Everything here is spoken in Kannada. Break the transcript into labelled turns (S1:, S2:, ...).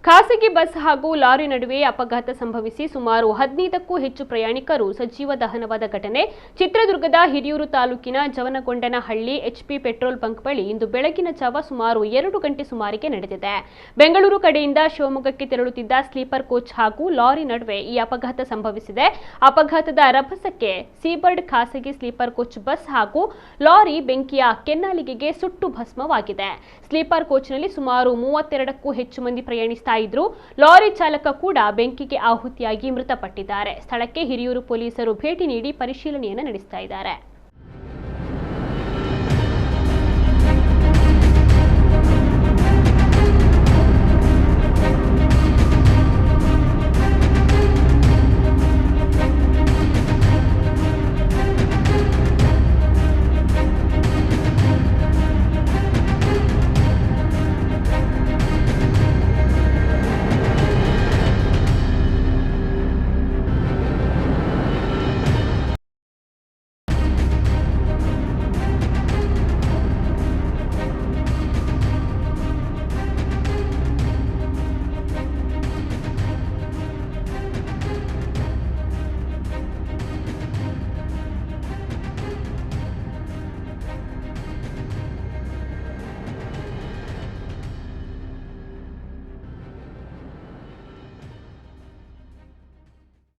S1: ಖಾಸಗಿ ಬಸ್ ಹಾಗೂ ಲಾರಿ ನಡುವೆ ಅಪಘಾತ ಸಂಭವಿಸಿ ಸುಮಾರು 15ಕ್ಕೂ ಹೆಚ್ಚು ಪ್ರಯಾಣಿಕರು ಸಜೀವ ದಹನವಾದ ಘಟನೆ ಚಿತ್ರದುರ್ಗದ ಹಿರಿಯೂರು ತಾಲೂಕಿನ ಜವನಗೊಂಡನಹಳ್ಳಿ ಎಚ್‌ಪಿ ಪೆಟ್ರೋಲ್ ಬಂಕ್ ಬಳಿ ಇಂದು ಬೆಳಗಿನ ಜಾವ ಸುಮಾರು 2 ಗಂಟೆ ಸುಮಾರಿಗೆ ನಡೆದಿದೆ. ಬೆಂಗಳೂರು ಕಡೆಯಿಂದ ಶಿವಮೊಗ್ಗಕ್ಕೆ ತೆರಳುತ್ತಿದ್ದ ಸ್ಲೀಪರ್ ಕೋಚ್ ಹಾಗೂ ಲಾರಿ ನಡುವೆ ಈ ಅಪಘಾತ ಸಂಭವಿಸಿದೆ. ಅಪಘಾತದ ರಭಸಕ್ಕೆ ಸೀಬರ್ಡ್ ಖಾಸಗಿ ಸ್ಲೀಪರ್ ಕೋಚ್ ಬಸ್ ಹಾಗೂ ಲಾರಿ ಬೆಂಕಿಯ ಕೆನ್ನಾಲಿಗೆಗೆ ಸುಟ್ಟು ಭಸ್ಮವಾಗಿದೆ. ಸ್ಲೀಪರ್ ಕೋಚ್ನಲ್ಲಿ ಸುಮಾರು 32ಕ್ಕೂ ಹೆಚ್ಚು ಮಂದಿ ಪ್ರಯಾಣಿಸುತ್ತಾ ಇದ್ರು. ಲಾರಿ ಚಾಲಕ ಕೂಡ ಬೆಂಕಿಗೆ ಆಹುತಿಯಾಗಿ ಮೃತಪಟ್ಟಿದ್ದಾರೆ. ಸ್ಥಳಕ್ಕೆ ಹಿರಿಯೂರು ಪೊಲೀಸರು ಭೇಟಿ ನೀಡಿ ಪರಿಶೀಲನೆಯನ್ನು ನಡೆಸ್ತಾ ಇದ್ದಾರೆ.